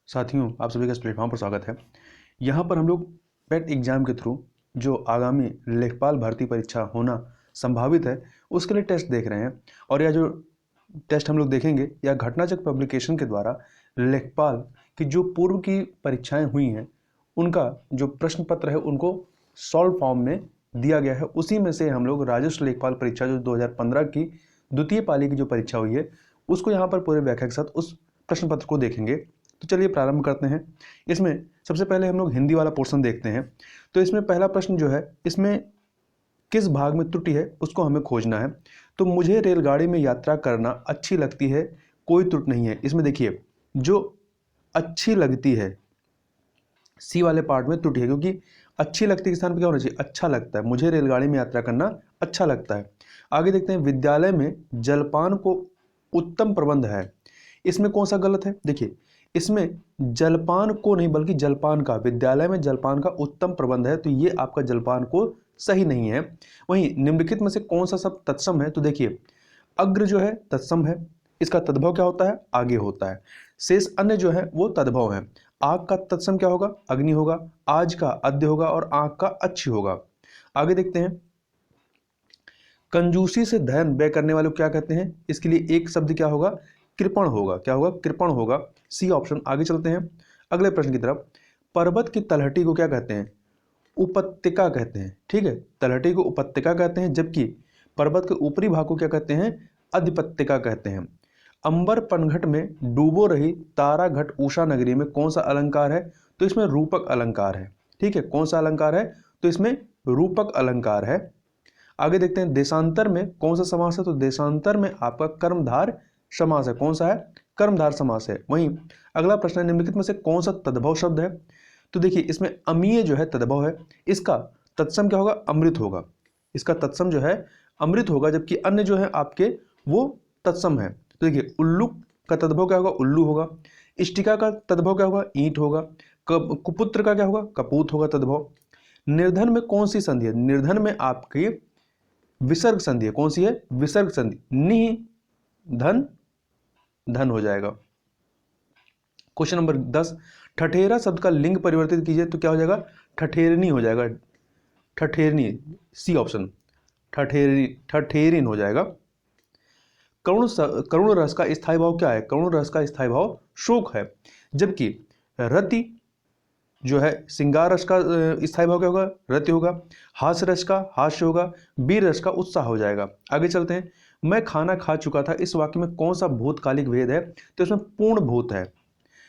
साथियों, आप सभी का इस प्लेटफॉर्म पर स्वागत है। यहाँ पर हम लोग पेट एग्जाम के थ्रू जो आगामी लेखपाल भर्ती परीक्षा होना संभावित है उसके लिए टेस्ट देख रहे हैं। और यह जो टेस्ट हम लोग देखेंगे यह घटनाचक्र पब्लिकेशन के द्वारा लेखपाल की जो पूर्व की परीक्षाएं हुई हैं उनका जो प्रश्न पत्र है उनको सॉल्व फॉर्म में दिया गया है। उसी में से हम लोग राजस्व लेखपाल परीक्षा जो 2015 की द्वितीय पाली की जो परीक्षा हुई है उसको यहाँ पर पूरे व्याख्या के साथ उस प्रश्न पत्र को देखेंगे। तो चलिए प्रारंभ करते हैं। इसमें सबसे पहले हम लोग हिंदी वाला पोर्शन देखते हैं। तो इसमें पहला प्रश्न जो है इसमें किस भाग में त्रुटि है उसको हमें खोजना है। तो मुझे रेलगाड़ी में यात्रा करना अच्छी लगती है, कोई त्रुटि नहीं है। इसमें देखिए जो अच्छी लगती है सी वाले पार्ट में त्रुटि है, क्योंकि अच्छी लगती के स्थान पर क्या होना चाहिए, अच्छा लगता है। मुझे रेलगाड़ी में यात्रा करना अच्छा लगता है। आगे देखते हैं, विद्यालय में जलपान को उत्तम प्रबंध है। इसमें कौन सा गलत है? देखिए इसमें जलपान को नहीं बल्कि जलपान का, विद्यालय में जलपान का उत्तम प्रबंध है, तो ये आपका जलपान को सही नहीं है। वहीं निम्नलिखित में से कौन सा शब्द तत्सम है? तो देखिए अग्र जो है तत्सम है, इसका तद्भव क्या होता है, आगे होता है। शेष अन्य जो है वो तद्भव है। आग का तत्सम क्या होगा, अग्नि होगा। आज का अद्य होगा और आंख का अच्छी होगा। आगे देखते हैं, कंजूसी से धन व्यय करने वाले को क्या कहते हैं? इसके लिए एक शब्द क्या होगा, कृपण होगा। क्या होगा, कृपण होगा, सी ऑप्शन। आगे चलते हैं अगले प्रश्न की तरफ। पर्वत की तलहटी को क्या कहते हैं? उपत्यका कहते हैं। ठीक है, तलहटी को उपत्यका कहते हैं, जबकि पर्वत के ऊपरी भाग को क्या कहते हैं, अधिपत्यका कहते हैं। अंबर पनघट में डूबो रही तारा घट उषा नगरी में कौन सा अलंकार है? तो इसमें रूपक अलंकार है। ठीक है, कौन सा अलंकार है? तो इसमें रूपक अलंकार है। आगे देखते हैं, देशांतर में कौन सा समास है? तो देशांतर में आपका कर्मधार समास है। कौन सा है? कर्मधार समास है। वहीं अगला प्रश्न है, निम्नलिखित में से कौन सा तद्भव शब्द है? तो देखिए इसमें अमीय जो है तद्भव है, इसका तत्सम क्या होगा, अमृत होगा। इसका तत्सम जो है अमृत होगा, जबकि अन्य जो है आपके वो तत्सम है। तो देखिए उल्लू का तद्भव क्या होगा, उल्लू होगा। इष्टिका का तद्भव क्या होगा, ईंट होगा। कुपुत्र का क्या होगा, कपूत होगा तद्भव। निर्धन में कौन सी संधि है? निर्धन में आपकी विसर्ग संधि है। कौन सी है? विसर्ग संधि। नि धन धन हो जाएगा। क्वेश्चन नंबर 10, ठठेरा शब्द का लिंग परिवर्तित कीजिए तो क्या हो जाएगा, ठठेरनी हो जाएगा। ठठेरनी, सी ऑप्शन। ठठेरिन हो जाएगा। करुण रस का स्थायी भाव क्या है? करुण रस का स्थायी भाव शोक है, जबकि रति जो है श्रृंगार रस का स्थायी भाव क्या होगा, रति होगा। हास्य रस का हास्य होगा। वीर रस का उत्साह हो जाएगा। आगे चलते हैं, मैं खाना खा चुका था, इस वाक्य में कौन सा भूतकालिक भेद है? तो इसमें पूर्ण भूत है,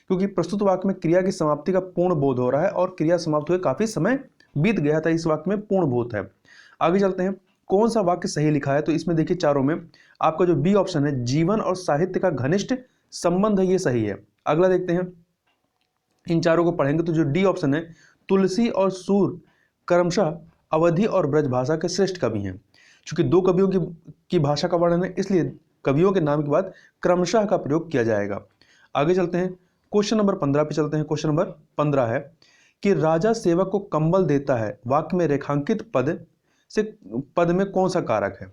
क्योंकि प्रस्तुत वाक्य में क्रिया की समाप्ति का पूर्ण बोध हो रहा है और क्रिया समाप्त हुए काफी समय बीत गया था, इस वाक्य में पूर्ण भूत है। आगे चलते हैं, कौन सा वाक्य सही लिखा है? तो इसमें देखिए चारों में आपका जो बी ऑप्शन है, जीवन और साहित्य का घनिष्ठ संबंध है, ये सही है। अगला देखते हैं, इन चारों को पढ़ेंगे तो जो डी ऑप्शन है, तुलसी और सूर क्रमशः अवधि और ब्रज भाषा के श्रेष्ठ कवि हैं। चूंकि दो कवियों की भाषा का वर्णन है, इसलिए कवियों के नाम के बाद क्रमशः का प्रयोग किया जाएगा। आगे चलते हैं, क्वेश्चन नंबर 15 पे चलते हैं। क्वेश्चन नंबर 15 है कि राजा सेवक को कंबल देता है, वाक्य में रेखांकित पद में कौन सा कारक है?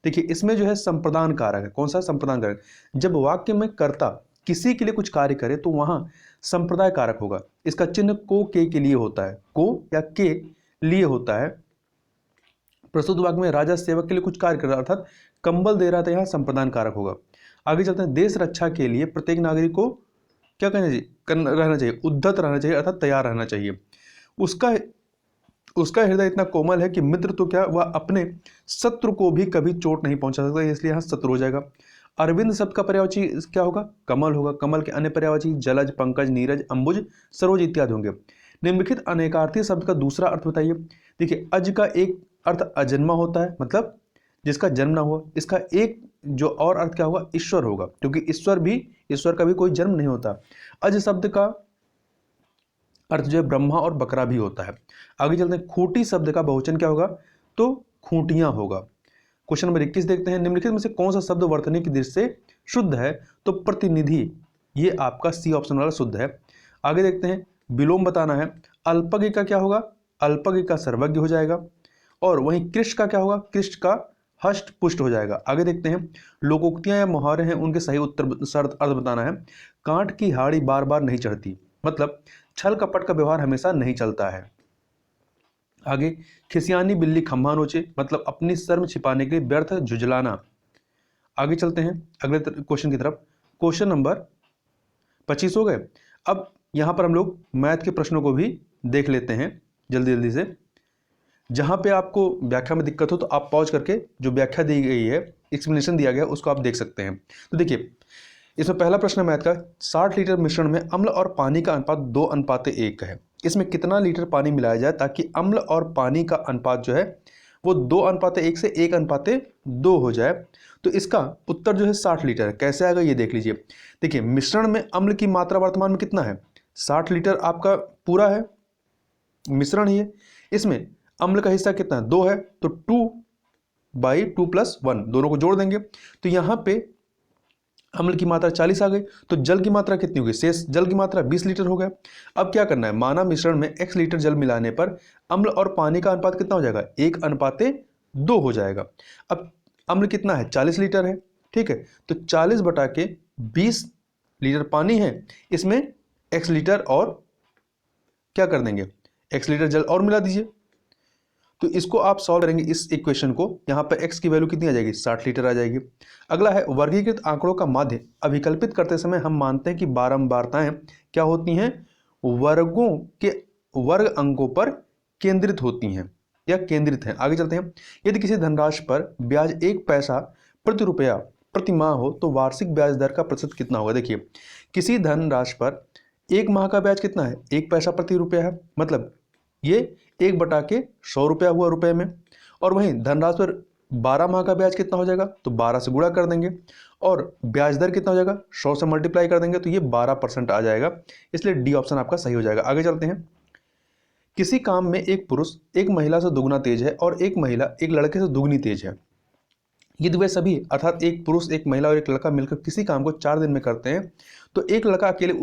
देखिए इसमें जो है संप्रदान कारक है। कौन सा? संप्रदान कारक। जब वाक्य में कर्ता किसी के लिए कुछ कार्य करे तो वहां संप्रदाय कारक होगा। इसका चिन्ह को के लिए होता है, को या के लिए होता है। प्रस्तुत वाक्य में राजा सेवक के लिए कुछ कार्य कर रहा, अर्थात कंबल दे रहा था, यहाँ संप्रदान कारक होगा। आगे चलते हैं, देश रक्षा के लिए प्रत्येक नागरिक को क्या रहना चाहिए, उद्धत रहना चाहिए, अर्थात तैयार रहना चाहिए। उसका हृदय इतना कोमल है कि मित्र तो क्या, वह अपने शत्रु को भी कभी चोट नहीं पहुंचा सकता, इसलिए यहाँ शत्रु हो जाएगा। अरविंद शब्द का पर्यायवाची क्या होगा, कमल होगा। कमल के अन्य पर्यायवाची जलज, पंकज, नीरज, अंबुज, सरोज इत्यादि होंगे। निम्नलिखित अनेकार्थी शब्द का दूसरा अर्थ बताइए। देखिए अज का एक अर्थ अजन्मा होता है, मतलब जिसका जन्म ना हुआ। इसका एक जो और अर्थ क्या होगा, ईश्वर होगा, क्योंकि ईश्वर का भी कोई जन्म नहीं होता। अज शब्द का अर्थ जो है ब्रह्मा और बकरा भी होता है। आगे चलते हैं, खूंटी शब्द का बहुवचन क्या होगा, तो खूंटियां होगा। क्वेश्चन नंबर 21 देखते हैं, निम्नलिखित में से कौन सा शब्द वर्तनी की दृष्टि से शुद्ध है? तो प्रतिनिधि, ये आपका सी ऑप्शन वाला शुद्ध है। आगे देखते हैं, विलोम बताना है। अल्पज्ञ का क्या होगा, अल्पज्ञ का सर्वज्ञ हो जाएगा। और वहीं कृष्ण का क्या होगा, कृष्ण का हष्ट पुष्ट हो जाएगा। आगे देखते हैं, लोकोक्तियां या मुहावरे हैं, उनके सही उत्तर शर्त अर्थ बताना है। कांट की हाड़ी बार बार नहीं चढ़ती, मतलब छल कपट का व्यवहार हमेशा नहीं चलता है। आगे, खिसियानी बिल्ली खंभा नोचे, मतलब अपनी शर्म छिपाने के लिए व्यर्थ झुझलाना। आगे चलते हैं अगले क्वेश्चन की तरफ। क्वेश्चन नंबर 25 हो गए। अब यहां पर हम लोग मैथ के प्रश्नों को भी देख लेते हैं जल्दी जल्दी से। जहां पे आपको व्याख्या में दिक्कत हो तो आप पॉज करके जो व्याख्या दी गई है, एक्सप्लेनेशन दिया गया है, उसको आप देख सकते हैं। तो देखिए, इसमें पहला प्रश्न है मैथ का, 60 लीटर मिश्रण में अम्ल और पानी का अनुपात 2:1 है। इसमें कितना लीटर पानी मिलाया जाए ताकि अम्ल और पानी का अनुपात जो है वो 2:1 से 1:2 हो जाए। तो इसका उत्तर जो है 60 लीटर है। कैसे आएगा ये देख लीजिए। देखिए, मिश्रण में अम्ल की मात्रा वर्तमान में कितना है, 60 लीटर आपका पूरा है मिश्रण ही है। इसमें अम्ल का हिस्सा कितना है, 2 है, तो 2/2+1 दोनों को जोड़ देंगे तो यहां पे अम्ल की मात्रा 40 आ गई। तो जल की मात्रा कितनी होगी, शेष जल की मात्रा 20 लीटर हो गया। अब क्या करना है, माना मिश्रण में x लीटर जल मिलाने पर अम्ल और पानी का अनुपात कितना हो जाएगा, 1:2 हो जाएगा। अब अम्ल कितना है, 40 लीटर है, ठीक है, तो 40/20 लीटर पानी है, इसमें x लीटर और क्या कर देंगे, x लीटर जल और मिला दीजिए। तो इसको आप सॉल्व करेंगे इस इक्वेशन को, यहां पर x की वैल्यू कितनी आ जाएगी, 60 लीटर आ जाएगी। अगला है, वर्गीकृत आंकड़ों का माध्य अभिकल्पित करते समय हम मानते हैं कि बारंबारताएं क्या होती हैं, वर्गों के वर्ग अंकों पर केंद्रित होती हैं या केंद्रित हैं। आगे चलते हैं, यदि किसी धनराशि पर ब्याज 1 पैसा प्रति रुपया प्रति माह हो तो वार्षिक ब्याज दर का प्रतिशत कितना होगा। देखिए, किसी धनराशि पर 1 माह का ब्याज कितना है, 1 पैसा प्रति रुपया है, मतलब ये 1/100 रुपया हुआ रुपए में। और वहीं धनराशि पर 12 माह का ब्याज कितना हो जाएगा, तो 12 से गुणा कर देंगे और ब्याज दर कितना हो जाएगा, 100 से मल्टीप्लाई कर देंगे तो ये 12% आ जाएगा। इसलिए डी ऑप्शन आपका सही हो जाएगा। आगे चलते हैं, किसी काम में एक पुरुष एक महिला से दुगना तेज है और एक महिला एक लड़के से दुगनी तेज है। यदि वे सभी अर्थात एक पुरुष एक महिला और एक लड़का मिलकर किसी काम को 4 दिन में करते हैं तो एक लड़का अकेले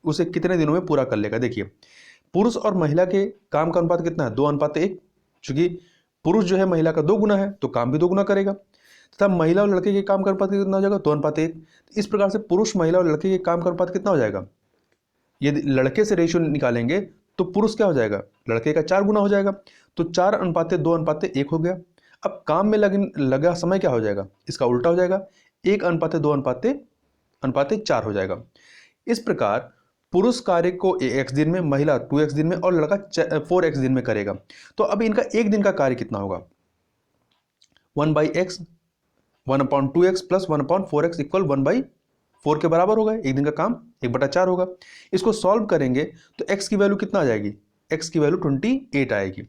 उसे कितने दिनों में पूरा कर लेगा। देखिए, पुरुष और महिला के काम का अनुपात कितना है, 2:1। चूंकि पुरुष जो है महिला का 2 गुना है तो काम भी 2 गुना करेगा, तथा महिला और लड़के के काम का अनुपात कितना हो जाएगा, 2:1। इस प्रकार से पुरुष महिला और लड़के के काम का अनुपात कितना हो जाएगा, यदि लड़के से रेशियो निकालेंगे तो पुरुष क्या हो जाएगा, लड़के का 4 गुना हो जाएगा, तो 4:2:1 हो गया। अब काम में लगा समय क्या हो जाएगा, इसका उल्टा हो जाएगा, 1:2:4 हो जाएगा। इस प्रकार पुरुष कार्य को x दिन में, महिला 2x दिन में और लड़का 4x दिन में करेगा। तो अब इनका एक दिन का कार्य कितना होगा, 1/x 1/2x plus 1/4x equal 1/4 के बराबर होगा। एक दिन का काम 1/4 होगा। इसको सॉल्व करेंगे तो x की वैल्यू कितना आ जाएगी, x की वैल्यू 28 आएगी।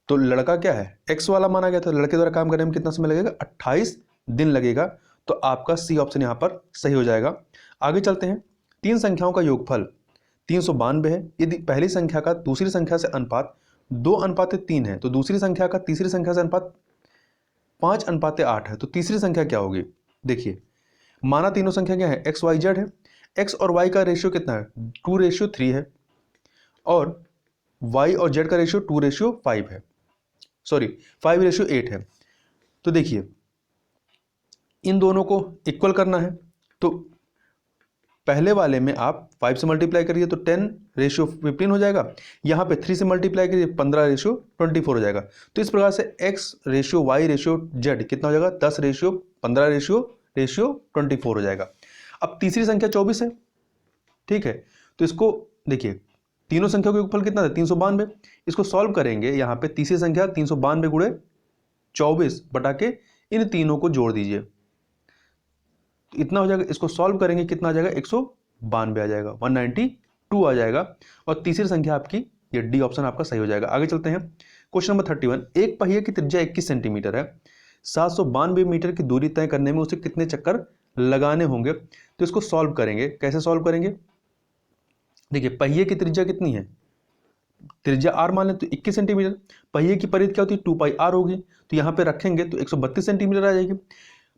तो लड़का क्या है, x वाला माना गया था, लड़के द्वारा काम करने में कितना समय लगेगा, 28 दिन लगेगा। तो आपका सी ऑप्शन यहाँ पर सही हो जाएगा। आगे चलते हैं, 3 संख्याओं का योगफल 392 है। यदि पहली संख्या का दूसरी संख्या से अनुपात 2:3 है तो दूसरी संख्या का तीसरी संख्या से अनुपात 5:8 है, तो तीसरी संख्या क्या होगी। देखिए, माना तीनों संख्या क्या है, x y z है, x और y का रेशियो कितना है, 2:3 है, और y और z का रेशियो 2:5 है, सॉरी 5:8 है। तो देखिए, इन दोनों को इक्वल करना है, तो पहले वाले में आप 5 से मल्टीप्लाई करिए तो 10:15 हो जाएगा, यहाँ पे 3 से मल्टीप्लाई करिए 15:24 हो जाएगा। तो इस प्रकार से x/y/z कितना हो जाएगा, 10:15:24 हो जाएगा। अब तीसरी संख्या 24 है, ठीक है, तो इसको देखिए, तीनों संख्या का योगफल कितना था, 392। इसको सॉल्व करेंगे, यहाँ पे तीसरी संख्या 392 गुणे 24 बटा के इन तीनों को जोड़ दीजिए, इतना हो जाएगा। इसको सॉल्व करेंगे कितना आ जाएगा, 192 आ जाएगा, 192 आ जाएगा। और तीसरी संख्या आपकी ये डी ऑप्शन आपका सही हो जाएगा। आगे चलते हैं, क्वेश्चन नंबर 31, एक पहिए की त्रिज्या 21 सेंटीमीटर है, 792 मीटर की दूरी तय करने में उसे कितने चक्कर लगाने होंगे। तो इसको सॉल्व करेंगे, कैसे सॉल्व करेंगे, देखिए, पहिए की त्रिज्या कितनी है, त्रिज्या r मान लें तो 21 सेंटीमीटर, पहिए की परिधि क्या होती है, 2πr होगी, तो यहाँ पे रखेंगे तो 132 सेंटीमीटर आ जाएगी।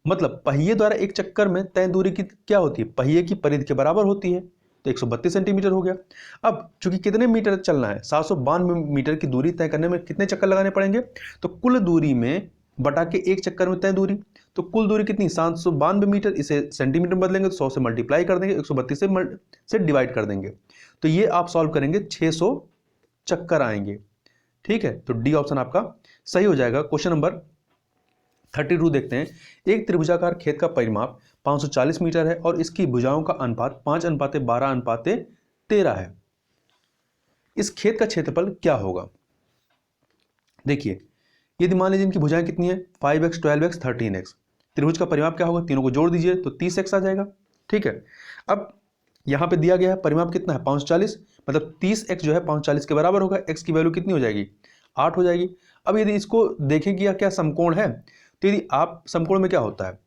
मतलब पहिए द्वारा एक चक्कर में तय दूरी की क्या होती है, पहिए की परिधि के बराबर होती है, तो 132 सेंटीमीटर हो गया। अब चूंकि कितने मीटर चलना है, 792 मीटर की दूरी तय करने में कितने चक्कर लगाने पड़ेंगे, तो कुल दूरी में बटा के एक चक्कर में तय दूरी, तो कुल दूरी कितनी 792 मीटर। इसे सेंटीमीटर में बदलेंगे तो 100 से मल्टीप्लाई कर देंगे, 132 से डिवाइड कर देंगे, तो ये आप सॉल्व करेंगे 600 चक्कर आएंगे। ठीक है, तो डी ऑप्शन आपका सही हो जाएगा। क्वेश्चन नंबर 32 देखते हैं। एक त्रिभुजाकार खेत का परिमाप 540 मीटर है और इसकी भुजाओं का अनुपात 5:12:13 है। इस खेत का क्षेत्रफल क्या होगा? देखिए, यदि मान लीजिए इनकी भुजाएं कितनी है 5x, 12x, 13x, त्रिभुज का परिमाप क्या होगा, तीनों को जोड़ दीजिए तो 30x आ जाएगा। ठीक है, अब यहां पे दिया गया है परिमाप कितना है 540, मतलब 30x जो है 540 के बराबर होगा। x की वैल्यू कितनी हो जाएगी 8 हो जाएगी। अब यदि इसको देखें कि यह क्या समकोण है, तो यदि आप समकोण में क्या होता है,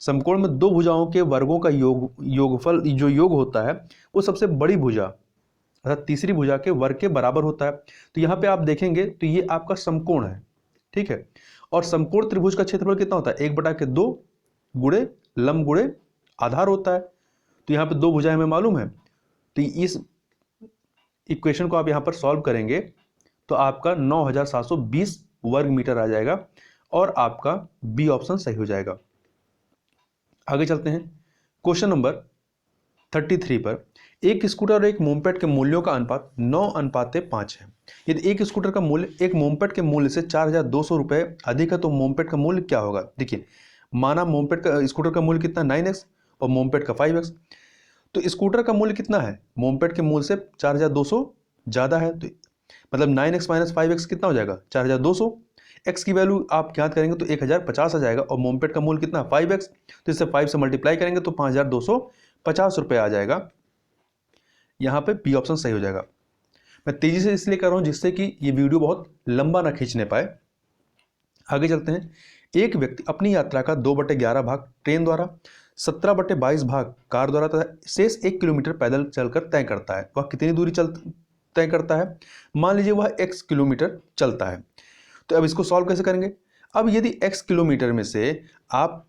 समकोण में दो भुजाओं के वर्गों का योगफल जो योग होता है वो सबसे बड़ी भुजा अर्थात तीसरी भुजा के वर्ग के बराबर होता है। तो यहाँ पे आप देखेंगे तो ये आपका समकोण है। ठीक है, और समकोण त्रिभुज का क्षेत्रफल कितना होता है 1/2 गुणे लंब गुणे आधार होता है। तो यहाँ पे दो भुजाएं हमें मालूम है, तो इस इक्वेशन को आप यहाँ पर सॉल्व करेंगे तो आपका 9720 वर्ग मीटर आ जाएगा और आपका बी ऑप्शन सही हो जाएगा। आगे चलते हैं क्वेश्चन नंबर 33 पर। एक स्कूटर और एक मोमपेड के मूल्यों का अनुपात 9:5 है। यदि एक स्कूटर का मूल्य एक मोमपेड के मूल्य से 4200 रुपये अधिक है तो मोमपेड का मूल्य क्या होगा? देखिए, माना मोमपेड का स्कूटर का मूल्य कितना 9x और मोमपेड का 5x, तो स्कूटर का मूल्य कितना है मोमपेड के मूल्य से 4200 ज़्यादा है, तो मतलब 9x माइनस 5x कितना हो जाएगा 4200। x की वैल्यू आप ज्ञात करेंगे तो 1050 आ जाएगा और मोमपेड का मूल्य कितना 5x, तो इससे 5 से मल्टीप्लाई करेंगे तो 5250 रुपये आ जाएगा। यहाँ पे बी ऑप्शन सही हो जाएगा। मैं तेजी से इसलिए कर रहा हूँ जिससे कि ये वीडियो बहुत लंबा ना खींचने पाए। आगे चलते हैं। एक व्यक्ति अपनी यात्रा का 2/11 भाग ट्रेन द्वारा, 17/22 भाग कार द्वारा तथा शेष 1 किलोमीटर पैदल चलकर तय करता है। वह कितनी दूरी तय करता है? मान लीजिए वह x किलोमीटर चलता है। तो अब इसको सॉल्व कैसे करेंगे? अब यदि x किलोमीटर में से आप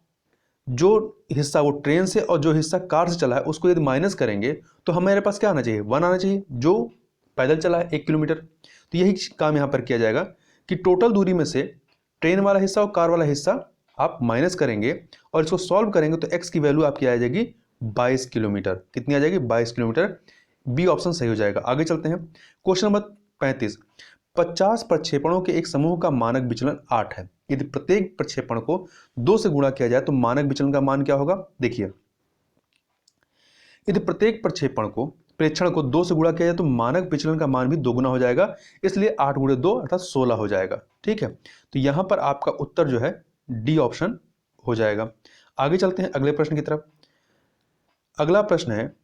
जो हिस्सा वो ट्रेन से और जो हिस्सा कार से चला है उसको यदि माइनस करेंगे तो हमारे पास क्या आना चाहिए 1 आना चाहिए, जो पैदल चला है 1 किलोमीटर। तो यही काम यहाँ पर किया जाएगा कि टोटल दूरी में से ट्रेन वाला हिस्सा और कार वाला हिस्सा आप माइनस करेंगे और इसको सॉल्व करेंगे तो x की वैल्यू आपकी आ जाएगी 22 किलोमीटर। कितनी आ जाएगी 22 किलोमीटर। बी ऑप्शन सही हो जाएगा। आगे चलते हैं क्वेश्चन नंबर 35। 50 प्रक्षेपणों के एक समूह का मानक विचलन 8 है। यदि प्रत्येक प्रक्षेपण को 2 से गुणा किया जाए तो मानक विचलन का मान क्या होगा? देखिए, यदि प्रत्येक प्रेक्षण को 2 से गुणा किया जाए तो मानक विचलन का मान भी 2 गुना हो जाएगा, इसलिए 8 × 2 अर्थात 16 हो जाएगा। ठीक है, तो यहां पर आपका उत्तर जो है डी ऑप्शन हो जाएगा। आगे चलते हैं अगले प्रश्न की तरफ। अगला प्रश्न है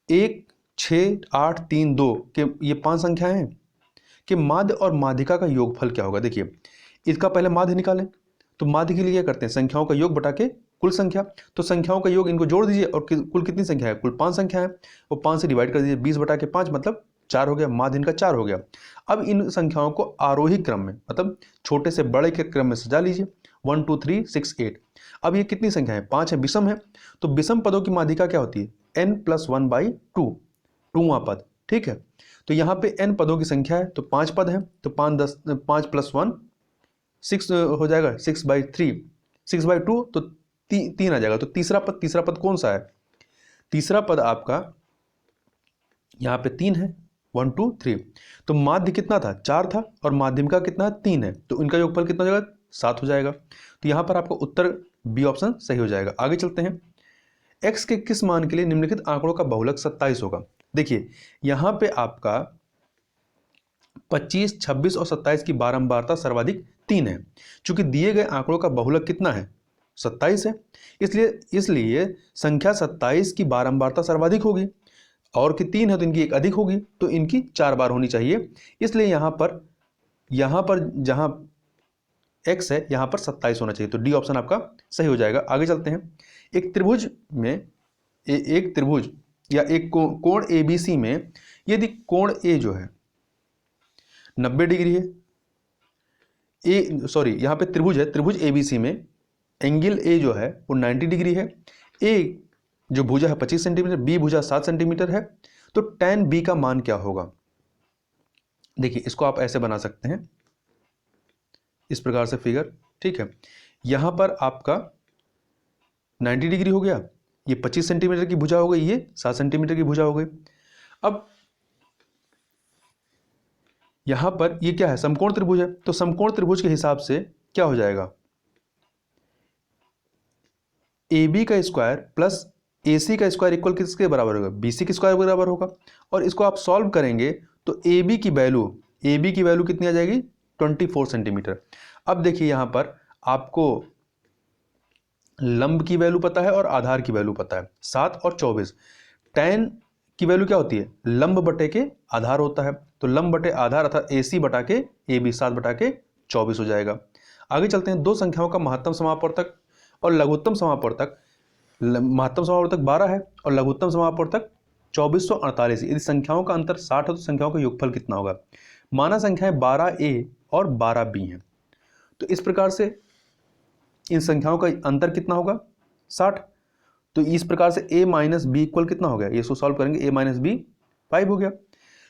1, 6, 8, 3, 2 के ये 5 संख्याएं हैं कि माध्य और माध्यिका का योगफल क्या होगा? देखिए, इसका पहले माध्य निकालें तो माध्य के लिए क्या करते हैं संख्याओं का योग बटा के कुल संख्या, तो संख्याओं का योग इनको जोड़ दीजिए और कुल कितनी संख्या है कुल 5 संख्या है, वो 5 से डिवाइड कर दीजिए 20/5 मतलब 4 हो गया, माध्य इनका 4 हो गया। अब इन संख्याओं को आरोही क्रम में मतलब छोटे से बड़े के क्रम में सजा लीजिए 1 2 3 6 8। अब ये कितनी संख्या है 5 है, विषम है, तो विषम पदों की माध्यिका क्या होती है n+1/2 2वां पद। ठीक है, तो यहाँ पे n पदों की संख्या है तो 5 पद है, तो 5 + 1 6 हो जाएगा 6/3 6/2 तो 3 आ जाएगा। तो तीसरा पद कौन सा है? तीसरा पद आपका यहाँ पे 3 है 1 2 3। तो माध्य कितना था 4 था और माध्यमिका कितना है 3 है, तो इनका योगफल कितना हो जाएगा 7 हो जाएगा। तो यहाँ पर आपका उत्तर बी ऑप्शन सही हो जाएगा। आगे चलते हैं। x के किस मान के लिए निम्नलिखित आंकड़ों का बहुलक 27 होगा? देखिए, यहाँ पे आपका 25, 26 और 27 की बारंबारता सर्वाधिक 3 है। चूंकि दिए गए आंकड़ों का बहुलक कितना है 27 है, इसलिए संख्या 27 की बारंबारता सर्वाधिक होगी और कि 3 है तो इनकी एक अधिक होगी, तो इनकी 4 बार होनी चाहिए। इसलिए यहाँ पर जहाँ x है यहाँ पर 27 होना चाहिए, तो डी ऑप्शन आपका सही हो जाएगा। आगे चलते हैं। एक त्रिभुज या एक कोण ABC में यदि कोण A जो है 90 डिग्री है, यहाँ पे त्रिभुज ABC में एंगल A जो है वो 90 डिग्री है, A जो भुजा है 25 सेंटीमीटर, B भुजा 7 सेंटीमीटर है, तो tan B का मान क्या होगा? देखिए, इसको आप ऐसे बना सकते हैं इस प्रकार से फिगर, ठीक है। यहाँ पर आपका 90 डिग्री हो गया, ये 25 सेंटीमीटर की भुजा हो गई, ये 7 सेंटीमीटर की भुजा हो गई। अब यहाँ पर ये क्या है, समकोण त्रिभुज है, तो समकोण त्रिभुज के हिसाब से क्या हो जाएगा, ए बी का स्क्वायर प्लस ए सी का स्क्वायर इक्वल किसके बराबर होगा, बी सी के स्क्वायर के बराबर होगा। और इसको आप सॉल्व करेंगे तो ए बी की वैल्यू कितनी आ जाएगी, 24 सेंटीमीटर। अब देखिए यहाँ पर आपको लंब की वैल्यू पता है और आधार की वैल्यू पता है, 7 और 24। tan की वैल्यू क्या होती है, लंब बटे के आधार होता है, तो लंब बटे आधार अर्थात ए सी बटा के ए बी, 7 बटा के 24 हो जाएगा। आगे चलते हैं, दो संख्याओं का महत्तम समापवर्तक और लघुत्तम समापवर्तक। महत्तम समापवर्तक 12 है और लघुत्तम समापवर्तक 2448। यदि संख्याओं का अंतर 60 है तो संख्याओं का योगफल कितना होगा। माना संख्याएं 12a और 12b हैं, तो इस प्रकार से इन संख्याओं का अंतर कितना होगा, 60। तो इस प्रकार से a माइनस बी इक्वल कितना हो गया, ये इसको सॉल्व करेंगे, a माइनस बी 5 हो गया।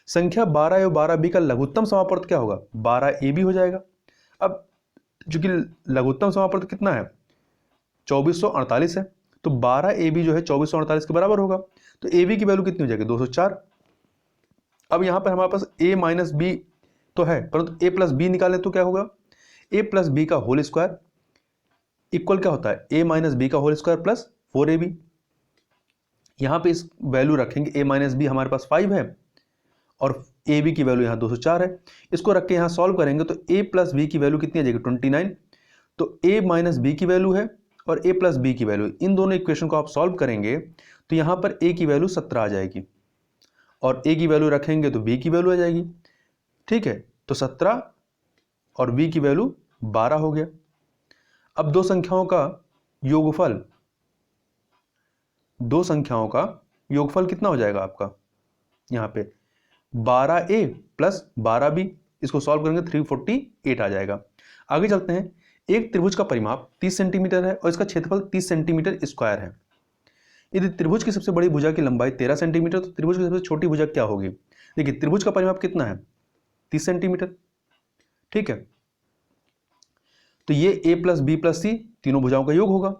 संख्या 12 और 12b का लघुत्तम समापवर्तक क्या होगा, 12ab हो जाएगा। अब चूंकि लघुत्तम समापवर्तक कितना है, 2448 है, तो 12ab जो है 2448 के बराबर होगा, तो ab की वैल्यू कितनी हो जाएगी, 204। अब यहाँ पर हमारे पास a माइनस बी तो है, परंतु a प्लस बी निकालें तो क्या होगा, a प्लस बी का होल स्क्वायर इक्वल क्या होता है, a माइनस बी का होल स्क्वायर प्लस 4ab। यहाँ पे इस वैल्यू रखेंगे, a माइनस बी हमारे पास 5 है और ab की वैल्यू यहाँ 204 है। इसको रख के यहाँ सॉल्व करेंगे तो a प्लस बी की वैल्यू कितनी आ जाएगी, 29। तो a माइनस बी की वैल्यू है और a प्लस बी की वैल्यू, इन दोनों इक्वेशन को आप सॉल्व करेंगे तो यहाँ पर a की वैल्यू 17 आ जाएगी और a की वैल्यू रखेंगे तो b की वैल्यू आ जाएगी, ठीक है। तो 17 और b की वैल्यू 12 हो गया। अब दो संख्याओं का योगफल कितना हो जाएगा आपका, यहाँ पे 12a प्लस 12b, इसको सॉल्व करेंगे 348 आ जाएगा। आगे चलते हैं, एक त्रिभुज का परिमाप 30 सेंटीमीटर है और इसका क्षेत्रफल 30 सेंटीमीटर स्क्वायर है। यदि त्रिभुज की सबसे बड़ी भुजा की लंबाई 13 सेंटीमीटर तो त्रिभुज की सबसे छोटी भुजा क्या होगी। देखिए त्रिभुज का परिमाप कितना है, 30 सेंटीमीटर, ठीक है। तो ये a प्लस बी प्लस सी तीनों भुजाओं का योग होगा।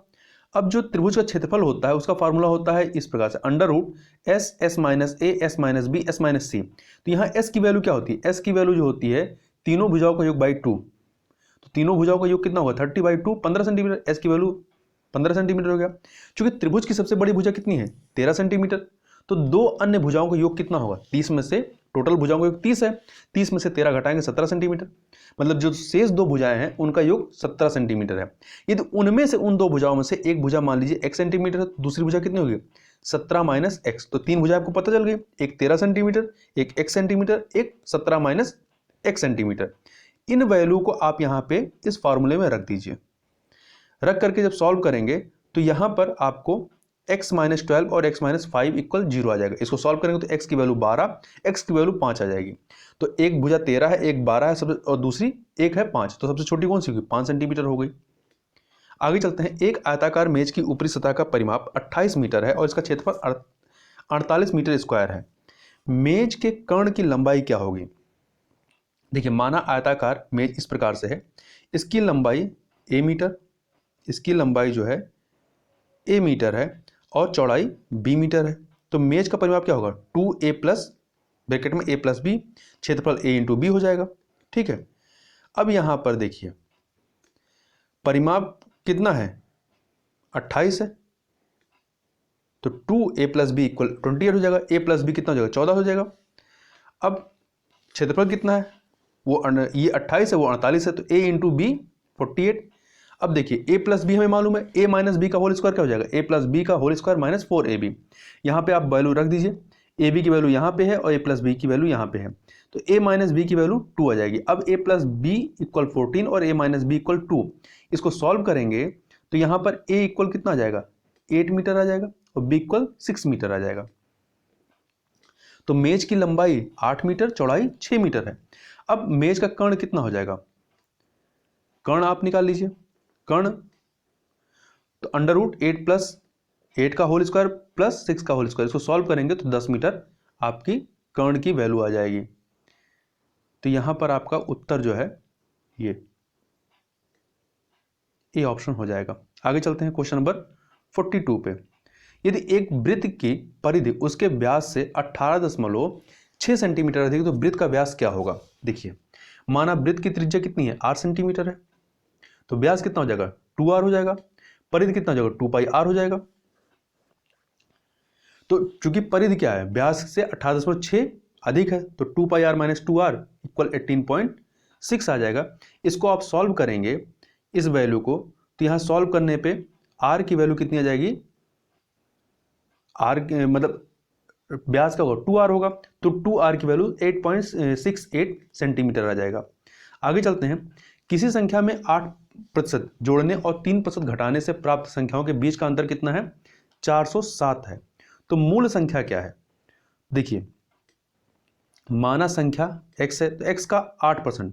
अब जो त्रिभुज का क्षेत्रफल होता है उसका फॉर्मूला होता है इस प्रकार से, under root S, S minus A, S minus B, S minus C. तो यहाँ एस की वैल्यू क्या होती है, एस की वैल्यू जो होती है तीनों भुजाओं का योग बाई 2, तो तीनों भुजाओं का योग कितना होगा, 30/2, 15 सेंटीमीटर। एस की वैल्यू 15 सेंटीमीटर हो गया। चूंकि त्रिभुज की सबसे बड़ी भुजा कितनी है, 13 सेंटीमीटर, तो दो अन्य भुजाओं का योग कितना होगा, 30 में से, टोटल भुजाओं का योग 30 है, 30 में से 13 घटाएंगे 17 सेंटीमीटर, मतलब जो शेष दो भुजाएं हैं उनका योग 17 सेंटीमीटर है। यदि उनमें से उन दो भुजाओं में से एक भुजा मान लीजिए x सेंटीमीटर है तो दूसरी भुजा कितनी होगी, 17 माइनस एक्स। तो तीन भुजा आपको पता चल गई, एक 13 सेंटीमीटर, एक x सेंटीमीटर, एक 17 माइनस एक्स सेंटीमीटर। इन वैल्यू को आप यहाँ पे इस फॉर्मूले में रख दीजिए। रख करके जब सॉल्व करेंगे तो यहाँ पर आपको x माइनस 12 और x माइनस 5 इक्वल 0 आ जाएगा। इसको सॉल्व करेंगे तो x की वैल्यू 12, x की वैल्यू 5 आ जाएगी। तो एक भुजा 13 है, एक 12 है सब, और दूसरी एक है 5, तो सबसे छोटी कौन सी होगी, 5 सेंटीमीटर हो गई। आगे चलते हैं, एक आयताकार मेज की ऊपरी सतह का परिमाप 28 मीटर है और इसका क्षेत्रफल 48 मीटर स्क्वायर है। मेज के कर्ण की लंबाई क्या होगी। देखिए माना आयताकार मेज इस प्रकार से है, इसकी लंबाई a मीटर, इसकी लंबाई जो है a मीटर है और चौड़ाई b मीटर है। तो मेज का परिमाप क्या होगा, 2a प्लस ब्रैकेट में a प्लस बी, क्षेत्रफल a इंटू बी हो जाएगा, ठीक है। अब यहां पर देखिए परिमाप कितना है, 28 है, तो 2a प्लस बी इक्वल 28 हो जाएगा, a प्लस बी कितना हो जाएगा, 14 हो जाएगा। अब क्षेत्रफल कितना है, वो ये 28 है, वो 48 है, तो a इंटू बी 48। अब देखिए a प्लस बी हमें मालूम है, a माइनस बी का होल स्क्वायर क्या हो जाएगा, a प्लस बी का होल स्क्वायर माइनस 4ab। यहाँ पे आप वैल्यू रख दीजिए, ए बी की वैल्यू यहाँ पे है और a प्लस बी की वैल्यू यहाँ पे है, तो a माइनस बी की वैल्यू 2 आ जाएगी। अब a प्लस बी इक्वल 14 और a माइनस बी इक्वल 2, इसको सॉल्व करेंगे तो यहाँ पर a इक्वल कितना आ जाएगा, 8 मीटर आ जाएगा और b इक्वल 6 मीटर आ जाएगा। तो मेज की लंबाई 8 मीटर, चौड़ाई 6 मीटर है। अब मेज का कर्ण कितना हो जाएगा, कर्ण आप निकाल लीजिए। कर्ण तो अंडर रूट 8 प्लस 8 का होल स्क्वायर प्लस 6 का होल स्क्वायर, इसको सॉल्व करेंगे तो 10 मीटर आपकी कर्ण की वैल्यू आ जाएगी। तो यहां पर आपका उत्तर जो है ये ए ऑप्शन हो जाएगा। आगे चलते हैं क्वेश्चन नंबर 42 पे। यदि एक वृत्त की परिधि उसके व्यास से 18.6 सेंटीमीटर अधिक तो वृत्त का व्यास क्या होगा। देखिए, माना वृत्त की त्रिज्या कितनी है, 8 सेंटीमीटर है, तो व्यास कितना हो जाएगा, 2r हो जाएगा। परिधि कितना हो जाएगा, 2πr हो जाएगा। तो चूंकि परिधि क्या है, व्यास से 18.6 अधिक है, तो 2πr माइनस 2r इक्वल 18.6 आ जाएगा। इसको आप सॉल्व करेंगे इस वैल्यू को, तो यहां सॉल्व करने पे r की वैल्यू कितनी आ जाएगी, r मतलब व्यास का होगा 2r होगा, तो 2r की वैल्यू 8.68 सेंटीमीटर आ जाएगा। आगे चलते हैं। किसी संख्या में 8% जोड़ने और 3% घटाने से प्राप्त संख्याओं के बीच का अंतर कितना है, 407 है। तो मूल संख्या क्या है, देखिए माना संख्या x है, तो x का 8%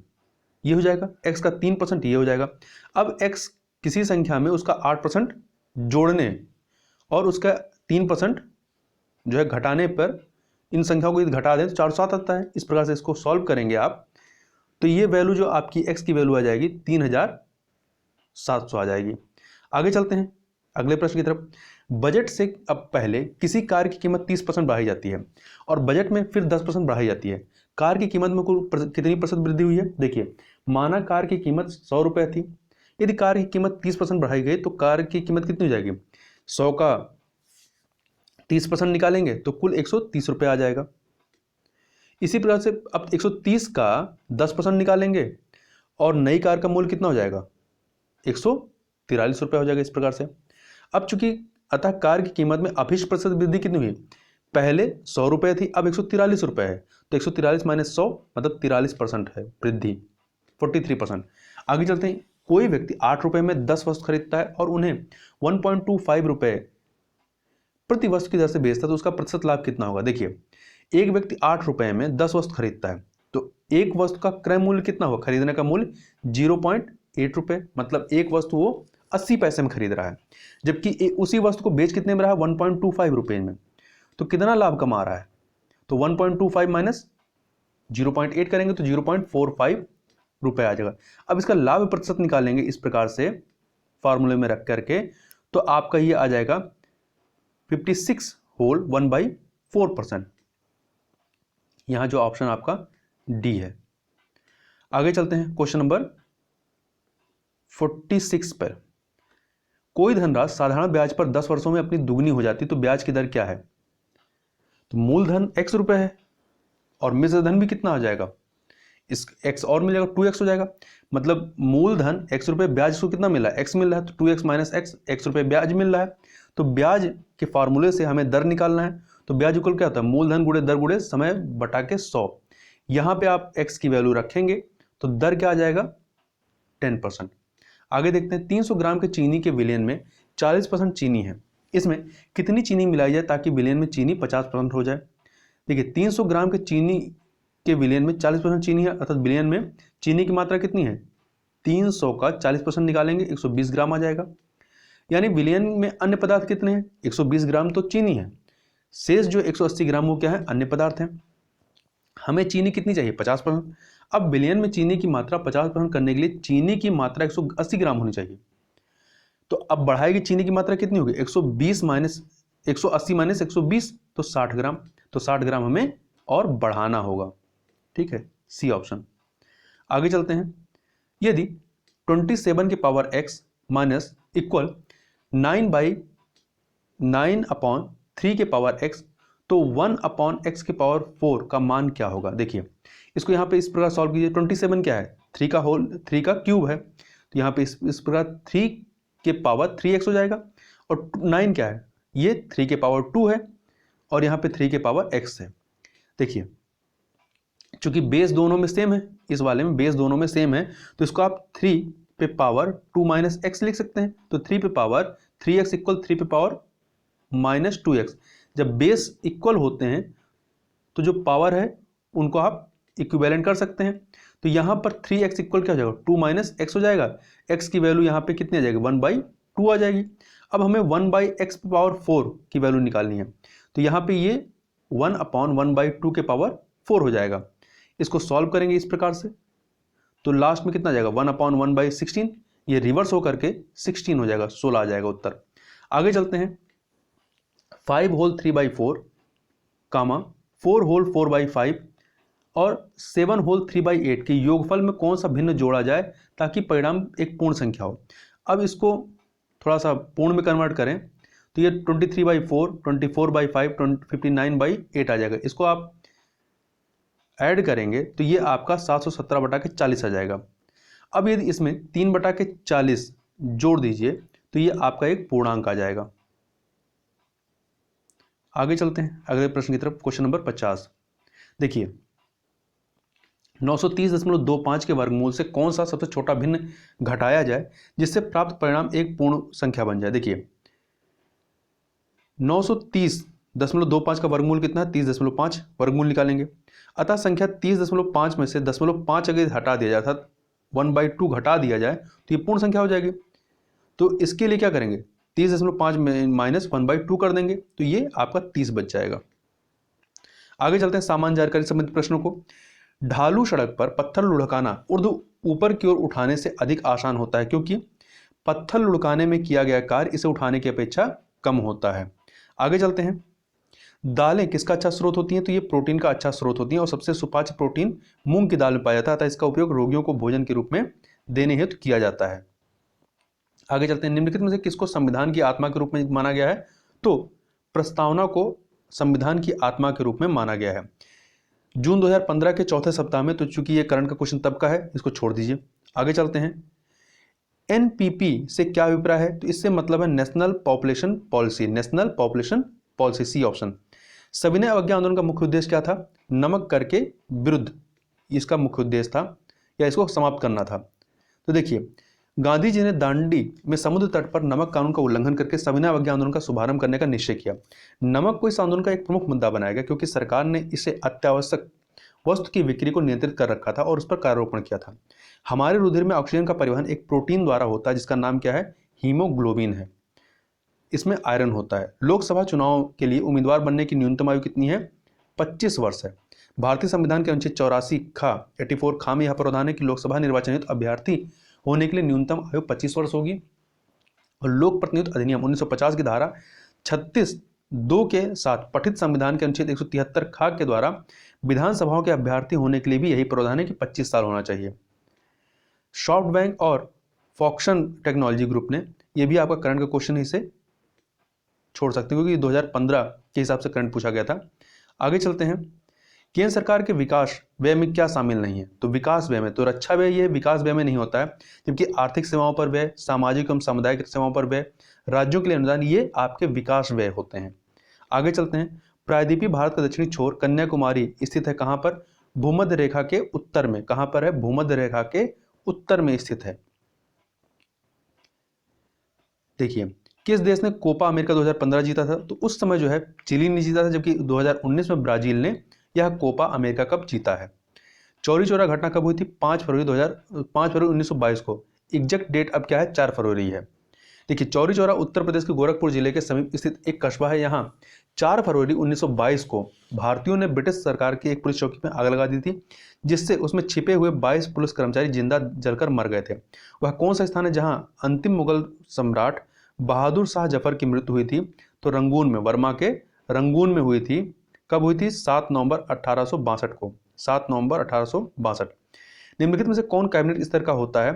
ये हो जाएगा, x का 3% ये हो जाएगा। अब x किसी संख्या में उसका 8% जोड़ने और उसका 3% जो है घटाने पर इन संख्याओं को यदि घटा दें तो 407 आता है। इस प्रकार से इसको सॉल्व करेंगे आप, तो ये वैल्यू जो आपकी x की वैल्यू आ जाएगी 3700 आ जाएगी। आगे चलते हैं अगले प्रश्न की तरफ। बजट से अब पहले किसी कार की कीमत 30% बढ़ाई जाती है और बजट में फिर 10% बढ़ाई जाती है। कार की कीमत में कुल कितनी % वृद्धि हुई है। देखिए, माना कार की कीमत 100 रुपये थी, यदि कार की कीमत 30% बढ़ाई गई तो कार की कीमत कितनी हो जाएगी, 100 का 30% निकालेंगे तो कुल 130 रुपये आ जाएगा। इसी प्रकार से अब 130 का 10% निकालेंगे और नई कार का मूल्य कितना हो जाएगा, 143 रुपये हो जाएगा। इस प्रकार से अब चूंकि अतः कार की कीमत में अभिष्ट प्रतिशत वृद्धि कितनी हुई, पहले 100 रुपये थी, अब 143 रुपये है, तो 143 माइनस 100 मतलब 43% है वृद्धि, 43%। आगे चलते हैं। कोई व्यक्ति 8 रुपये में 10 वस्तु खरीदता है और उन्हें 1.25 रुपये प्रति वस्तु की दर से बेचता है, तो उसका प्रतिशत लाभ कितना होगा। देखिए, एक व्यक्ति 8 रुपये में 10 वस्तु खरीदता है, तो एक वस्तु का क्रय मूल्य कितना होगा, खरीदने का मूल्य 0.8 रुपये, मतलब एक वस्तु वो 80 पैसे में खरीद रहा है, जबकि उसी वस्तु को बेच कितने में रहा है, 1.25 रुपये में। तो कितना लाभ कमा रहा है, तो 1.25 माइनस 0.8 करेंगे तो 0.45 रुपये आ जाएगा। अब इसका लाभ प्रतिशत निकालेंगे इस प्रकार से फार्मूले में रख करके, तो आपका ये आ जाएगा 56 होल 1/4%। यहां जो ऑप्शन आपका डी है। आगे चलते हैं क्वेश्चन नंबर 46 पर। कोई धनराशि साधारण ब्याज पर 10 वर्षों में अपनी दुगनी हो जाती तो ब्याज की दर क्या है। तो मूलधन x रुपए है और मिश्र धन भी कितना आ जाएगा, इस x और मिल जाएगा 2x हो जाएगा। मतलब मूलधन x रुपए, ब्याज इसको कितना मिला है, x मिल रहा है, तो 2x माइनस x रुपए ब्याज मिल रहा है। तो ब्याज के फार्मूले से हमें दर निकालना है, तो ब्याज इक्वल क्या होता है, मूलधन गुणे दर गुणे समय बटा के 100। यहाँ पे आप x की वैल्यू रखेंगे तो दर क्या आ जाएगा, 10%। आगे देखते हैं। 300 ग्राम के चीनी के विलयन में 40% चीनी है, इसमें कितनी चीनी मिलाई जाए ताकि विलयन में चीनी 50% हो जाए। देखिए, 300 ग्राम के चीनी के विलयन में 40% चीनी है, अर्थात विलयन में चीनी की मात्रा कितनी है, 300 का 40% निकालेंगे 120 ग्राम आ जाएगा। यानी विलयन में अन्य पदार्थ कितने हैं, 120 ग्राम तो चीनी है, शेष जो 180 ग्राम वो क्या है, अन्य पदार्थ है। हमें चीनी कितनी चाहिए, 50%। अब विलयन में चीनी की मात्रा 50% करने के लिए चीनी की मात्रा 180 ग्राम होनी चाहिए। तो अब बढ़ाएगी चीनी की मात्रा कितनी होगी, 120 माइनस 180 माइनस 120 तो 60 ग्राम। तो 60 ग्राम हमें और बढ़ाना होगा, ठीक है, सी ऑप्शन। आगे चलते हैं। यदि 27 के पावर x माइनस इक्वल 9/9/3 के पावर x, तो 1/x के पावर 4 का मान क्या होगा। देखिए, इसको यहाँ पे इस प्रकार सॉल्व कीजिए। 27 क्या है, 3 का क्यूब है, तो यहाँ पे इस प्रकार 3 के पावर 3x हो जाएगा, और 9 क्या है, ये 3 के पावर 2 है, और यहाँ पे 3 के पावर x है। देखिए, चूंकि बेस दोनों में सेम है, इस वाले में बेस दोनों में सेम है, तो इसको आप 3 पे पावर 2 माइनस x लिख सकते हैं। तो 3 पे पावर 3x इक्वल 3 पे पावर माइनस 2x। जब बेस इक्वल होते हैं तो जो पावर है उनको आप इक्विवेलेंट कर सकते हैं। तो यहाँ पर 3x इक्वल क्या हो जाएगा, 2 माइनस x हो जाएगा। x की वैल्यू यहाँ पे कितनी आ जाएगी, 1/2 आ जाएगी। अब हमें 1/x पावर 4 की वैल्यू निकालनी है, तो यहाँ पे ये 1/1/2 के पावर 4 हो जाएगा। इसको सॉल्व करेंगे इस प्रकार से, तो लास्ट में कितना आ जाएगा, 1/1/16 ये रिवर्स होकर के 16 हो जाएगा, 16 आ जाएगा उत्तर। आगे चलते हैं, 5 होल 3/4 कामा 4 होल 4/5 और 7 होल 3/8 के योगफल में कौन सा भिन्न जोड़ा जाए ताकि परिणाम एक पूर्ण संख्या हो। अब इसको थोड़ा सा पूर्ण में कन्वर्ट करें तो ये 23/4, 24/5, 59/8 आ जाएगा। इसको आप ऐड करेंगे तो ये आपका 717/40 आ जाएगा। अब यदि इसमें 3/40 जोड़ दीजिए तो ये आपका एक पूर्णांक आ जाएगा। आगे चलते हैं अगले प्रश्न की तरफ, क्वेश्चन नंबर 50। देखिए 930.25 के वर्गमूल से कौन सा सबसे छोटा भिन्न घटाया जाए जिससे प्राप्त परिणाम एक पूर्ण संख्या बन जाए। देखिए 930.25 का वर्गमूल कितना है, 30.5, वर्गमूल निकालेंगे। अतः संख्या 30.5 में से 0.5 अगर हटा दिया जाए अर्थात 1/2 घटा दिया जाए तो ये पूर्ण संख्या हो जाएगी। तो इसके लिए क्या करेंगे, 30.5 माइनस 1/2 कर देंगे तो ये आपका 30 बच जाएगा। आगे चलते हैं सामान्य जानकारी संबंधित प्रश्नों को। ढालू सड़क पर पत्थर लुढ़काना ऊर्ध्व ऊपर की ओर उठाने से अधिक आसान होता है क्योंकि पत्थर लुढ़काने में किया गया कार्य इसे उठाने की अपेक्षा कम होता है। आगे चलते हैं, दालें किसका अच्छा स्रोत होती हैं, तो ये प्रोटीन का अच्छा स्रोत होती हैं और सबसे सुपाच्य प्रोटीन मूंग की दाल में पाया जाता है, अतः इसका उपयोग रोगियों को भोजन के रूप में देने हेतु किया जाता है। आगे चलते हैं, निम्नलिखित में से किसको संविधान की आत्मा के रूप में माना गया है, तो प्रस्तावना को संविधान की आत्मा के रूप में माना गया है। जून 2015 के चौथे सप्ताह में, तो चूंकि ये करंट का क्वेश्चन तब का है इसको छोड़ दीजिए। आगे चलते हैं, एनपीपी से क्या अभिप्राय है, तो इससे मतलब है national population policy, national population policy, C option. सविनय अवज्ञा आंदोलन का मुख्य उद्देश्य क्या था, नमक कर के विरुद्ध इसका मुख्य उद्देश्य था या इसको समाप्त करना था। तो देखिए गांधी जी ने दांडी में समुद्र तट पर नमक कानून का उल्लंघन करके सविनय अवज्ञा आंदोलन का शुभारंभ करने का निश्चय किया। नमक को इस आंदोलन का एक प्रमुख मुद्दा बनाया गया क्योंकि सरकार ने इसे अत्यावश्यक वस्तु की बिक्री को नियंत्रित कर रखा था और उस पर कार्यारोपण किया था। हमारे रुधिर में ऑक्सीजन का परिवहन एक प्रोटीन द्वारा होता है जिसका नाम क्या है, हीमोग्लोबिन है। इसमें आयरन होता है। लोकसभा चुनाव के लिए उम्मीदवार बनने की न्यूनतम आयु कितनी है, 25 वर्ष है। भारतीय संविधान के अनुच्छेद 84 खा 84 खा में यह प्रावधान है कि लोकसभा निर्वाचन हेतु अभ्यर्थी होने के लिए न्यूनतम आयु 25 वर्ष होगी। और लोक प्रतिनिधित्व अधिनियम 1950 की धारा 36(2) के साथ पठित संविधान के अनुच्छेद 173 खा के द्वारा विधानसभाओं के अभ्यर्थी होने के लिए भी यही प्रावधान है कि 25 साल होना चाहिए। सॉफ्ट बैंक और फॉक्सन टेक्नोलॉजी ग्रुप ने, यह भी आपका करंट का क्वेश्चन है, इसे छोड़ सकते हैं क्योंकि 2015 के हिसाब से करंट पूछा गया था। आगे चलते हैं, केंद्र सरकार के विकास व्यय में क्या शामिल नहीं है, तो विकास व्यय में तो रक्षा व्यय ये विकास व्यय में नहीं होता है, जबकि आर्थिक सेवाओं पर व्यय, सामाजिक एवं सामुदायिक सेवाओं पर व्यय, राज्यों के लिए अनुदान, ये आपके विकास व्यय होते हैं। आगे चलते हैं, प्रायद्वीपीय भारत का दक्षिणी छोर कन्याकुमारी स्थित है कहां पर, भूमध्य रेखा के उत्तर में। कहां पर है, भूमध्य रेखा के उत्तर में स्थित है। देखिए किस देश ने कोपा अमेरिका 2015 जीता था, तो उस समय जो है चिली ने जीता था, जबकि 2019 में ब्राजील ने यह कोपा अमेरिका कप जीता है। चौरी चौरा घटना कब हुई थी, 5 फरवरी 1922 को। एग्जैक्ट डेट अब क्या है, 4 फरवरी है। देखिए चौरी चौरा उत्तर प्रदेश के गोरखपुर जिले के समीप स्थित एक कस्बा है। यहाँ 4 फरवरी 1922 को भारतीयों ने ब्रिटिश सरकार की एक पुलिस चौकी में आग लगा दी थी, जिससे उसमें छिपे हुए 22 पुलिस कर्मचारी जिंदा जलकर मर गए थे। वह कौन सा स्थान है जहां अंतिम मुगल सम्राट बहादुर शाह जफर की मृत्यु हुई थी, तो रंगून में, वर्मा के रंगून में हुई थी। कब हुई थी, 7 नवंबर 1862 को, 7 नवंबर 1862। निम्नलिखित में से कौन कैबिनेट स्तर का होता है,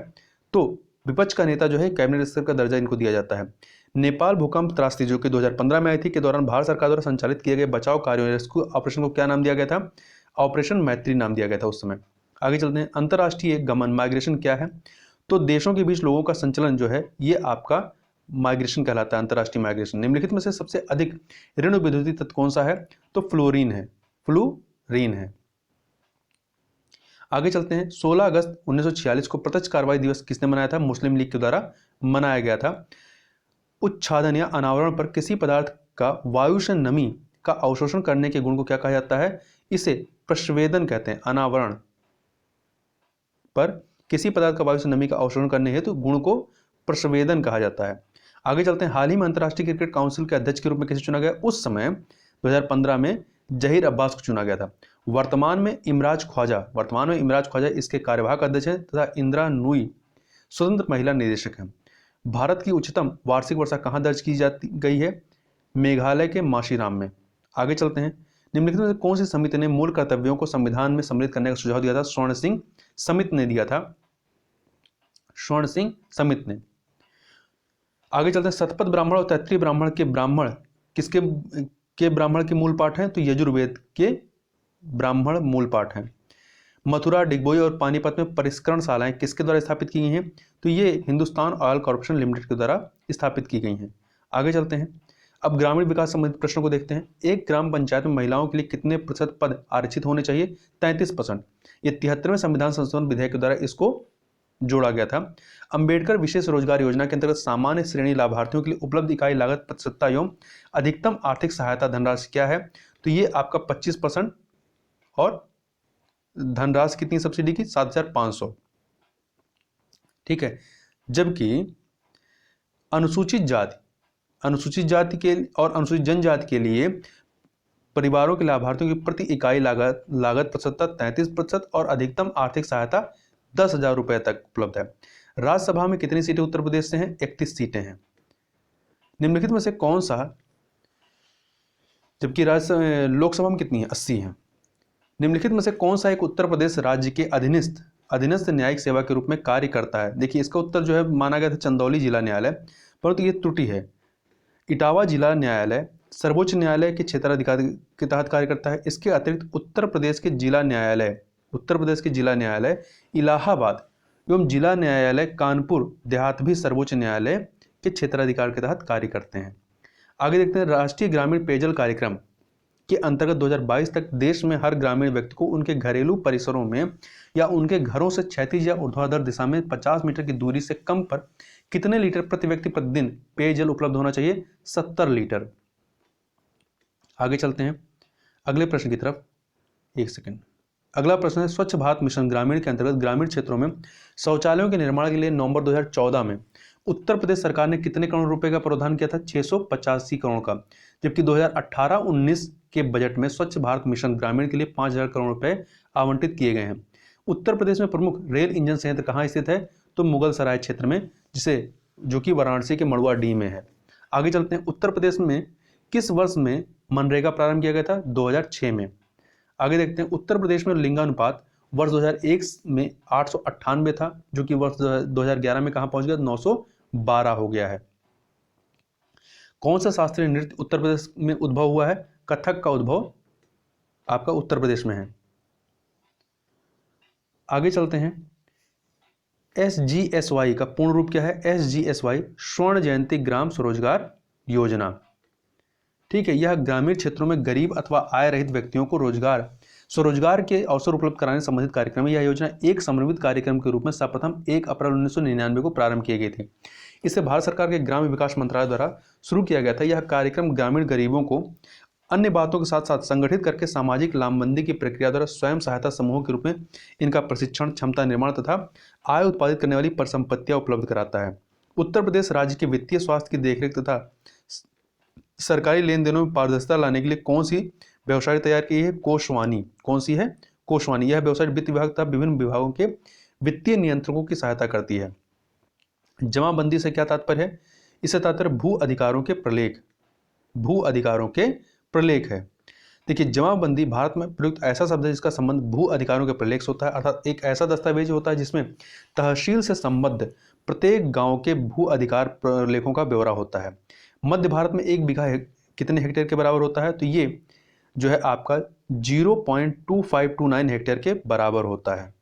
तो विपक्ष का नेता जो है कैबिनेट स्तर का दर्जा इनको दिया जाता है। नेपाल भूकंप त्रासदी जो कि 2015 में आई थी के दौरान भारत सरकार द्वारा संचालित किए गए बचाव कार्यों रेस्क्यू ऑपरेशन को क्या नाम दिया गया था, ऑपरेशन मैत्री नाम दिया गया था उस समय। आगे चलते हैं, अंतर्राष्ट्रीय गमन माइग्रेशन क्या है, तो देशों के बीच लोगों का संचलन जो है ये आपका माइग्रेशन कहलाता है, अंतर्राष्ट्रीय माइग्रेशन। निम्नलिखित में से सबसे अधिक ऋण विरोधी तत्व कौन सा है, तो फ्लोरीन है, फ्लोरीन है। आगे चलते हैं, 16 अगस्त 1946 को प्रत्यक्ष कार्रवाई दिवस किसने मनाया था, मुस्लिम लीग के द्वारा मनाया गया था। उच्छादन या अनावरण पर किसी पदार्थ का वायु से नमी का अवशोषण करने के गुण को क्या कहा जाता है, इसे प्रस्वेदन कहते हैं। अनावरण पर किसी पदार्थ का वायु से नमी का अवशोषण करने हेतु गुण को प्रस्वेदन कहा जाता है। आगे चलते हैं, हाल ही में अंतर्राष्ट्रीय क्रिकेट काउंसिल के अध्यक्ष के रूप में किसे चुना गया, उस समय 2015 में जहीर अब्बास को चुना गया था। वर्तमान में इमराज ख्वाजा इसके कार्यवाहक अध्यक्ष हैं तथा इंदिरा नूई स्वतंत्र महिला निदेशक हैं। भारत की उच्चतम वार्षिक वर्षा कहाँ दर्ज की जाती गई है? मेघालय के माशीराम में। आगे चलते हैं। निम्नलिखित में से कौन सी समिति ने मूल कर्तव्यों को संविधान में सम्मिलित करने का सुझाव दिया था? स्वर्ण सिंह समिति ने दिया था, स्वर्ण सिंह समिति ने। आगे चलते हैं। शतपथ ब्राह्मण और तैत्तिरीय ब्राह्मण के ब्राह्मण किसके ब्राह्मण के मूल पाठ हैं? तो यजुर्वेद के ब्राह्मण मूल पाठ हैं। मथुरा, डिगबोई और पानीपत में परिष्करण शालाएं किसके द्वारा स्थापित की गई हैं? तो ये हिंदुस्तान ऑयल कॉर्पोरेशन लिमिटेड के द्वारा स्थापित की गई हैं। आगे चलते हैं। अब ग्रामीण विकास संबंधित प्रश्नों को देखते हैं। एक ग्राम पंचायत में महिलाओं के लिए कितने प्रतिशत पद आरक्षित होने चाहिए? 33%। ये 73वें संविधान संशोधन विधेयक के द्वारा इसको जोड़ा गया था। अंबेडकर विशेष रोजगार योजना के अंतर्गत सामान्य श्रेणी लाभार्थियों के लिए उपलब्ध इकाई लागत प्रतिशतता एवं अधिकतम आर्थिक सहायता धनराशि क्या है? तो ये आपका 25% और धनराशि कितनी सब्सिडी की? 7,500। ठीक है। जबकि अनुसूचित जाति के और अनुसूचित जनजाति के लिए परिवारों के लाभार्थियों की प्रति इकाई लागत प्रतिशतता 33% और अधिकतम आर्थिक सहायता 10,000 रुपए तक उपलब्ध है। राज्यसभा में कितनी सीटें उत्तर प्रदेश से हैं? 31 सीटें हैं। निम्नलिखित में से कौन सा, जबकि लोकसभा में कितनी है? 80 है। निम्नलिखित में से कौन सा एक उत्तर प्रदेश राज्य के अधीनस्थ न्यायिक सेवा के रूप में कार्य करता है? देखिए, इसका उत्तर जो है माना गया था चंदौली जिला न्यायालय, परंतु ये त्रुटि है। इटावा जिला न्यायालय सर्वोच्च न्यायालय के क्षेत्राधिकार के तहत कार्य करता है। इसके अतिरिक्त उत्तर प्रदेश के जिला न्यायालय इलाहाबाद एवं जिला न्यायालय कानपुर देहात भी सर्वोच्च न्यायालय के क्षेत्राधिकार के तहत कार्य करते हैं। आगे देखते हैं। राष्ट्रीय ग्रामीण पेयजल कार्यक्रम के अंतर्गत 2022 तक देश में हर ग्रामीण व्यक्ति को उनके घरेलू परिसरों में या उनके घरों से क्षैतिज या ऊर्ध्वाधर दिशा में 50 मीटर की दूरी से कम पर कितने लीटर प्रति व्यक्ति प्रतिदिन पेयजल उपलब्ध होना चाहिए? 70 लीटर। आगे चलते हैं अगले प्रश्न की तरफ। एक सेकंड। अगला प्रश्न है, स्वच्छ भारत मिशन ग्रामीण के अंतर्गत ग्रामीण क्षेत्रों में शौचालयों के निर्माण के लिए नवंबर 2014 में उत्तर प्रदेश सरकार ने कितने करोड़ रुपए का प्रावधान किया था? 685 करोड़ का। जबकि 2018-19 के बजट में स्वच्छ भारत मिशन ग्रामीण के लिए 5,000 करोड़ रुपए आवंटित किए गए हैं। उत्तर प्रदेश में प्रमुख रेल इंजन संयंत्र कहाँ स्थित है? तो मुगलसराय क्षेत्र में, जो कि वाराणसी के मड़ुआडीह में है। आगे चलते हैं। उत्तर प्रदेश में किस वर्ष में मनरेगा प्रारंभ किया गया था? 2006 में। आगे देखते हैं। उत्तर प्रदेश में लिंगानुपात वर्ष 2001 में 898 था, जो कि वर्ष 2011 में कहां पहुंच गया? 912 हो गया है। कौन सा शास्त्रीय नृत्य उत्तर प्रदेश में उद्भव हुआ है? कथक का उद्भव आपका उत्तर प्रदेश में है। आगे चलते हैं। SGSY का पूर्ण रूप क्या है? SGSY स्वर्ण जयंती ग्राम स्वरोजगार योजना। ठीक है। यह ग्रामीण क्षेत्रों में गरीब अथवा आय रहित व्यक्तियों को स्वरोजगार के अवसर उपलब्ध कराने संबंधित कार्यक्रम है। यह योजना एक समन्वित कार्यक्रम के रूप में सर्वप्रथम 1 अप्रैल 1999 को प्रारंभ किए गए थे। इसे भारत सरकार के ग्राम्य विकास मंत्रालय द्वारा शुरू किया गया था। यह कार्यक्रम ग्रामीण गरीबों को अन्य बातों के साथ साथ संगठित करके सामाजिक लामबंदी की प्रक्रिया द्वारा स्वयं सहायता समूहों के रूप में इनका प्रशिक्षण, क्षमता निर्माण तथा आय उत्पादित करने वाली परिसंपत्तियां उपलब्ध कराता है। उत्तर प्रदेश राज्य के वित्तीय स्वास्थ्य की देखरेख तथा सरकारी लेन देनों में पारदर्शिता लाने के लिए कौन सी वेबसाइट तैयार की है? कोषवाणी। कौन सी है? कोषवाणी। यह वेबसाइट वित्त विभाग तथा विभिन्न विभागों के वित्तीय नियंत्रकों की सहायता करती है। जमाबंदी से क्या तात्पर्य है? इससे तात्पर्य भू अधिकारों के प्रलेख है। देखिए, जमाबंदी भारत में प्रयुक्त ऐसा शब्द है जिसका संबंध भू अधिकारों के प्रलेख से होता है, अर्थात एक ऐसा दस्तावेज होता है जिसमें तहसील से संबद्ध प्रत्येक गांव के भू अधिकार प्रलेखों का ब्यौरा होता है। मध्य भारत में 1 बीघा कितने हेक्टेयर के बराबर होता है? तो ये जो है आपका 0.2529 हेक्टेयर के बराबर होता है।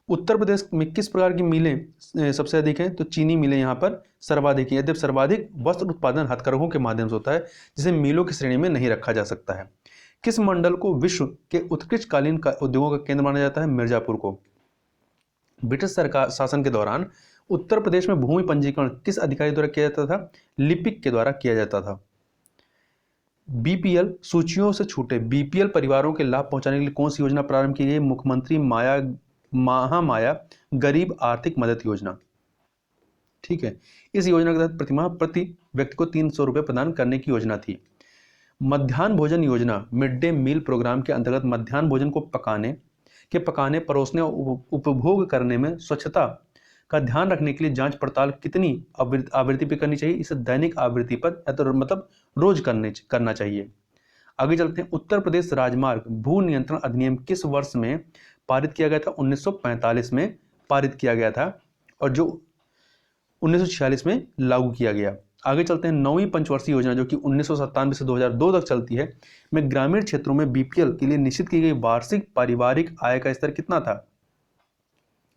उत्तर प्रदेश में किस प्रकार की मिलें सबसे अधिक हैं? तो चीनी मिलें यहाँ पर सर्वाधिक हैं। यद्यपि सर्वाधिक वस्त्र उत्पादन हथकरघों के माध्यम से होता है, जिसे मिलों की श्रेणी में नहीं रखा जा सकता है। किस मंडल को विश्व के उत्कृष्ट कालीन उद्योगों का केंद्र माना जाता है? मिर्जापुर को। ब्रिटिश सरकार शासन के दौरान उत्तर प्रदेश में भूमि पंजीकरण किस अधिकारी द्वारा किया जाता था? लिपिक के द्वारा किया जाता था। बीपीएल सूचियों से छूटे बीपीएल परिवारों के लाभ पहुंचाने के लिए कौन सी योजना प्रारंभ की गई? मुख्यमंत्री महामाया गरीब आर्थिक मदद योजना। ठीक है। इस योजना के तहत प्रतिमाह प्रति व्यक्ति को 300 रुपए प्रदान करने की योजना थी। मध्याह्न भोजन योजना मिड डे मील प्रोग्राम के अंतर्गत मध्याह्न भोजन को पकाने, परोसने और उपभोग करने में स्वच्छता का ध्यान रखने के लिए जांच पड़ताल कितनी आवृत्ति पे करनी चाहिए? इसे दैनिक आवृत्ति पर या तो मतलब रोज करना चाहिए। आगे चलते हैं। उत्तर प्रदेश राजमार्ग भू नियंत्रण अधिनियम किस वर्ष में पारित किया गया था? 1945 में पारित किया गया था और जो 1946 में लागू किया गया। आगे चलते हैं। 9वीं पंचवर्षीय योजना जो कि 1997 से 2002 तक चलती है में ग्रामीण क्षेत्रों में बीपीएल के लिए निश्चित की गई वार्षिक पारिवारिक आय का स्तर कितना था?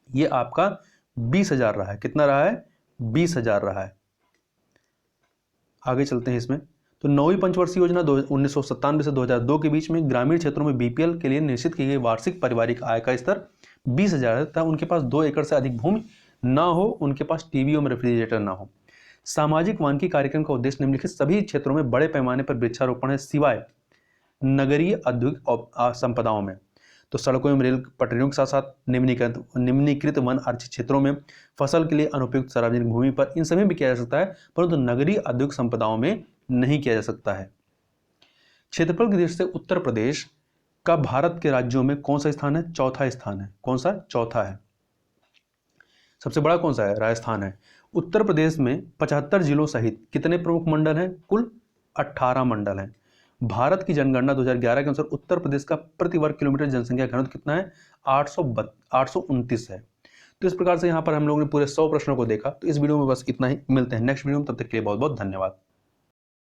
ये आपका 20,000 रहा है। कितना रहा है? 20,000 रहा है। आगे चलते हैं इसमें। तो 9वीं पंचवर्षीय योजना 1997 से 2002 के बीच में ग्रामीण क्षेत्रों में बीपीएल के लिए निश्चित की गई वार्षिक पारिवारिक आय का स्तर 20,000 था। उनके पास 2 एकड़ से अधिक भूमि ना हो, उनके पास टीवी और रेफ्रिजरेटर ना हो। सामाजिक वानिकी कार्यक्रम का उद्देश्य निम्नलिखित सभी क्षेत्रों में बड़े पैमाने पर वृक्षारोपण है सिवाय नगरीय औद्योगिक संपदाओं में। तो सड़कों एवं रेल पटरियों के साथ साथ निम्नीकृत वन आरक्षित क्षेत्रों में फसल के लिए अनुपयुक्त सार्वजनिक भूमि पर, इन सभी में किया जा सकता है, परंतु नगरीय औद्योगिक संपदाओं में नहीं किया जा सकता है। क्षेत्रफल की दृष्टि से उत्तर प्रदेश का भारत के राज्यों में कौन सा स्थान है? चौथा स्थान है। कौन सा? चौथा है। सबसे बड़ा कौन सा है? राजस्थान है। उत्तर प्रदेश में 75 जिलों सहित कितने प्रमुख मंडल हैं? कुल 18 मंडल हैं। भारत की जनगणना 2011 के अनुसार उत्तर प्रदेश का प्रति वर्ग किलोमीटर जनसंख्या घनत्व कितना है? 829 है। तो इस प्रकार से यहाँ पर हम लोगों ने पूरे 100 प्रश्नों को देखा। तो इस वीडियो में बस इतना ही। मिलते हैं नेक्स्ट वीडियो में, तब तक के लिए बहुत बहुत धन्यवाद।